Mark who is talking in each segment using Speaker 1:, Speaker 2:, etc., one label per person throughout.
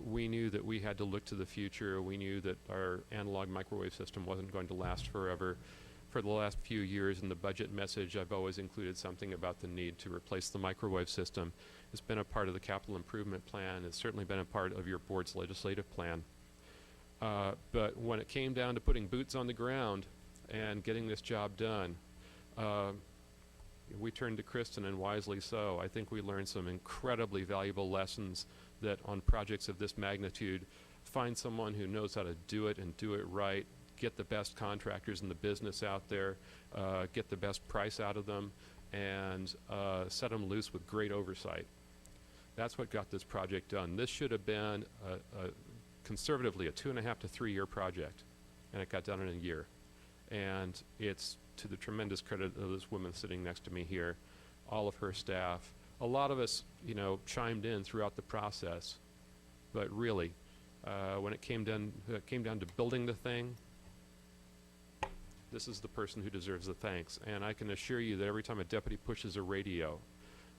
Speaker 1: We knew that we had to look to the future. We knew that our analog microwave system wasn't going to last forever. For the last few years in the budget message, I've always included something about the need to replace the microwave system. It's been a part of the capital improvement plan. It's certainly been a part of your board's legislative plan. But when it came down to putting boots on the ground and getting this job done, we turned to Kristen, and wisely so. I think we learned some incredibly valuable lessons that on projects of this magnitude, find someone who knows how to do it and do it right, get the best contractors in the business out there, get the best price out of them, and set them loose with great oversight. That's what got this project done. This should have been conservatively a 2.5 to 3 year project, and it got done in a year. And it's to the tremendous credit of this woman sitting next to me here, all of her staff. A lot of us, chimed in throughout the process, but really, when it came down to building the thing, this is the person who deserves the thanks. And I can assure you that every time a deputy pushes a radio,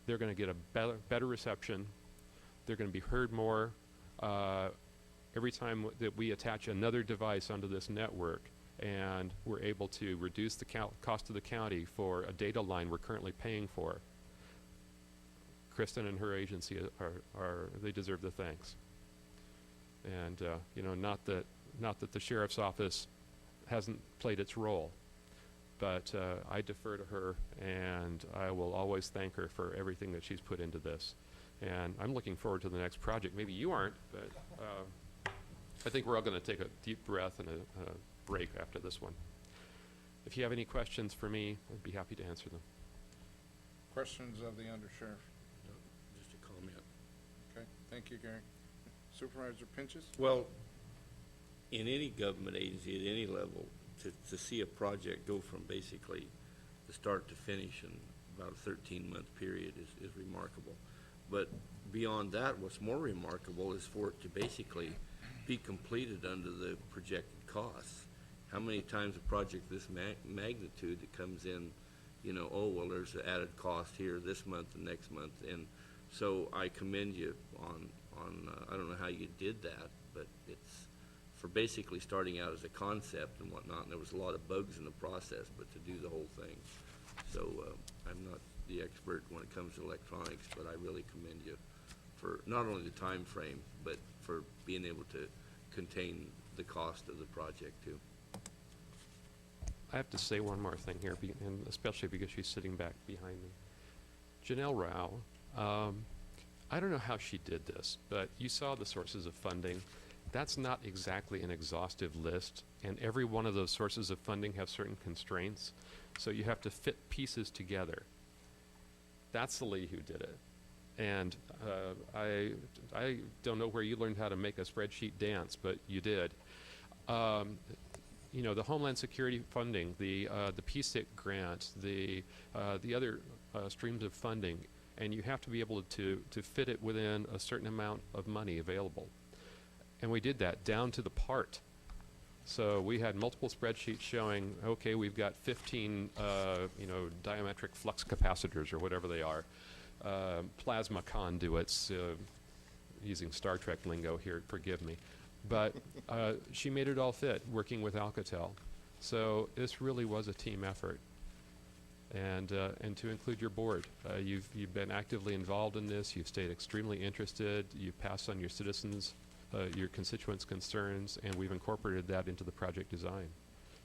Speaker 1: they're going to get a better reception. They're going to be heard more. Every time that we attach another device onto this network, and we're able to reduce the cost of the county for a data line we're currently paying for, Kristen and her agency they deserve the thanks. And not that the sheriff's office hasn't played its role, but I defer to her, and I will always thank her for everything that she's put into this. And I'm looking forward to the next project. Maybe you aren't, but I think we're all going to take a deep breath and a break after this one. If you have any questions for me, I'd be happy to answer them.
Speaker 2: Questions of the undersheriff?
Speaker 3: No, just a comment.
Speaker 2: Okay, thank you, Gary. Supervisor Pinches?
Speaker 3: Well, in any government agency at any level, to see a project go from basically the start to finish in about a 13-month period is remarkable. But beyond that, what's more remarkable is for it to basically be completed under the projected costs. How many times a project this magnitude that comes in, oh, well, there's an added cost here this month and next month. And so I commend you on I don't know how you did that, but it's for basically starting out as a concept and whatnot, and there was a lot of bugs in the process, but to do the whole thing. So I'm not the expert when it comes to electronics, but I really commend you for not only the time frame, but for being able to contain the cost of the project too.
Speaker 1: I have to say one more thing here, and especially because she's sitting back behind me. Janelle Rao, I don't know how she did this, but you saw the sources of funding. That's not exactly an exhaustive list, and every one of those sources of funding have certain constraints, so you have to fit pieces together. That's the lady who did it. And I don't know where you learned how to make a spreadsheet dance, but you did. The Homeland Security funding, the PSIC grant, the other streams of funding, and you have to be able to fit it within a certain amount of money available. And we did that down to the part. So we had multiple spreadsheets showing, okay, we've got 15 diametric flux capacitors or whatever they are, plasma conduits, using Star Trek lingo here, forgive me. But she made it all fit, working with Alcatel. So this really was a team effort. And to include your board, you've been actively involved in this. You've stayed extremely interested. You've passed on your citizens, your constituents' concerns, and we've incorporated that into the project design.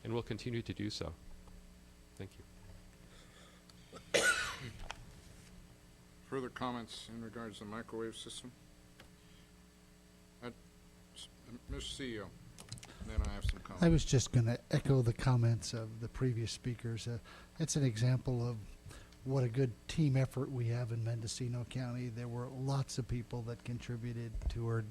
Speaker 1: And we'll continue to do so. Thank you.
Speaker 2: Further comments in regards to the microwave system? Mr. CEO, and then I have some comments.
Speaker 4: I was just going to echo the comments of the previous speakers. It's an example of what a good team effort we have in Mendocino County. There were lots of people that contributed toward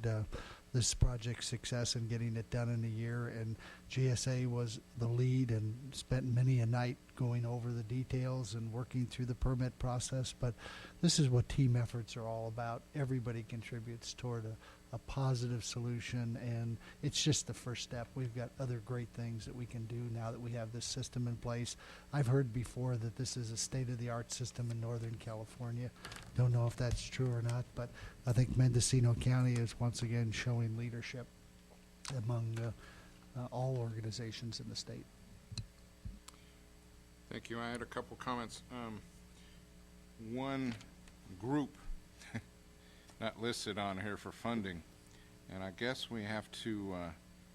Speaker 4: this project's success and getting it done in a year, and GSA was the lead and spent many a night going over the details and working through the permit process. But this is what team efforts are all about. Everybody contributes toward a positive solution, and it's just the first step. We've got other great things that we can do now that we have this system in place. I've heard before that this is a state-of-the-art system in Northern California. Don't know if that's true or not, but I think Mendocino County is once again showing leadership among all organizations in the state.
Speaker 2: Thank you. I had a couple comments. One group not listed on here for funding, and I guess we have to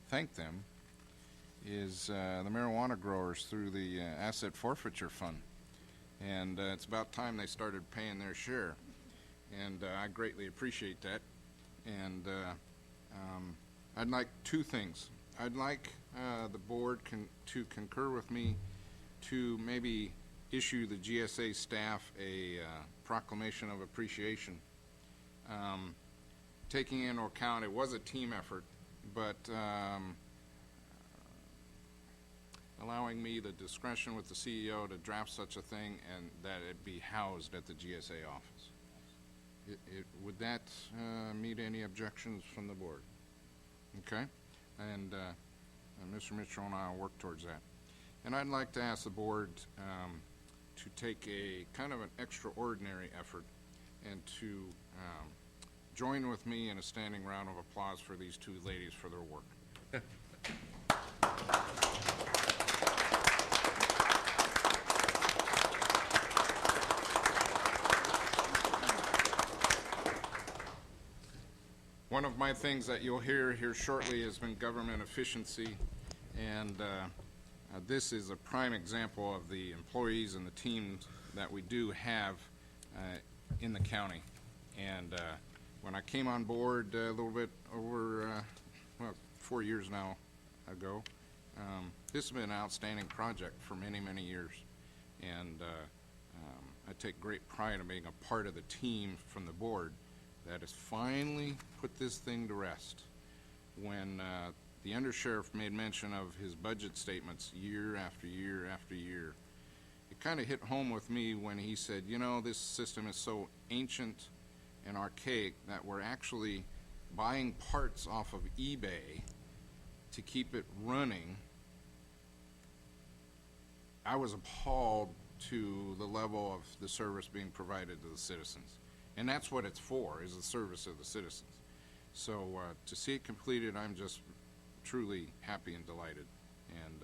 Speaker 2: thank them, is the marijuana growers through the Asset Forfeiture Fund. And it's about time they started paying their share. And I greatly appreciate that. And I'd like two things. I'd like the board to concur with me to maybe issue the GSA staff a proclamation of appreciation. Taking into account it was a team effort, but allowing me the discretion with the CEO to draft such a thing and that it be housed at the GSA office. Would that meet any objections from the board? Okay, and Mr. Mitchell and I will work towards that. And I'd like to ask the board to take a kind of an extraordinary effort and to join with me in a standing round of applause for these two ladies for their work. One of my things that you'll hear here shortly has been government efficiency, and this is a prime example of the employees and the teams that we do have in the county. And when I came on board a little bit over, well, 4 years now ago, this has been an outstanding project for many, many years. And I take great pride in being a part of the team from the board that has finally put this thing to rest. When the undersheriff made mention of his budget statements year after year after year, it kind of hit home with me when he said, you know, this system is so ancient and archaic that we're actually buying parts off of eBay to keep it running. I was appalled to the level of the service being provided to the citizens. And that's what it's for, is the service of the citizens. So to see it completed, I'm just truly happy and delighted. And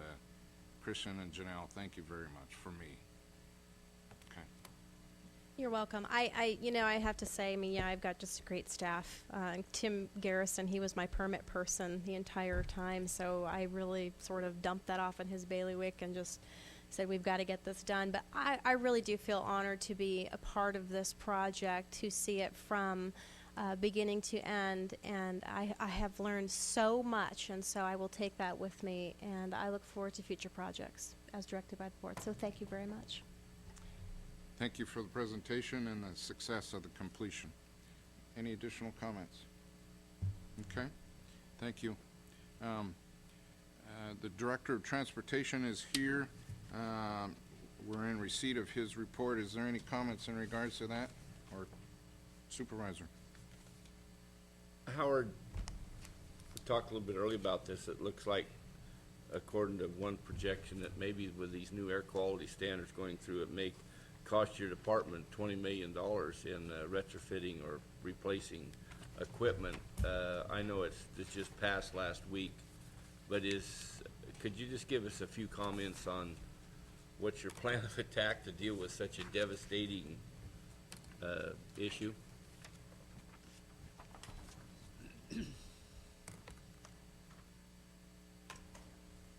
Speaker 2: Christian and Janelle, thank you very much for me. Okay.
Speaker 5: You're welcome. You know, I have to say, I mean, yeah, I've got just a great staff. Tim Garrison, he was my permit person the entire time, so I really sort of dumped that off in his bailiwick and just said we've got to get this done. But I really do feel honored to be a part of this project, to see it from beginning to end, and I have learned so much, and so I will take that with me, and I look forward to future projects as directed by the board. So thank you very much.
Speaker 2: Thank you for the presentation and the success of the completion. Any additional comments? Okay, thank you. The Director of Transportation is here. We're in receipt of his report. Is there any comments in regards to that? Or Supervisor?
Speaker 3: Howard, we talked a little bit earlier about this. It looks like, according to one projection, that maybe with these new air quality standards going through, it may cost your department $20 million in retrofitting or replacing equipment. I know it's just passed last week, but could you just give us a few comments on what's your plan of attack to deal with such a devastating issue?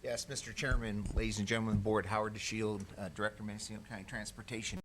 Speaker 6: Yes, Mr. Chairman, ladies and gentlemen of the board, Howard DeShield, Director of Mendocino County Transportation.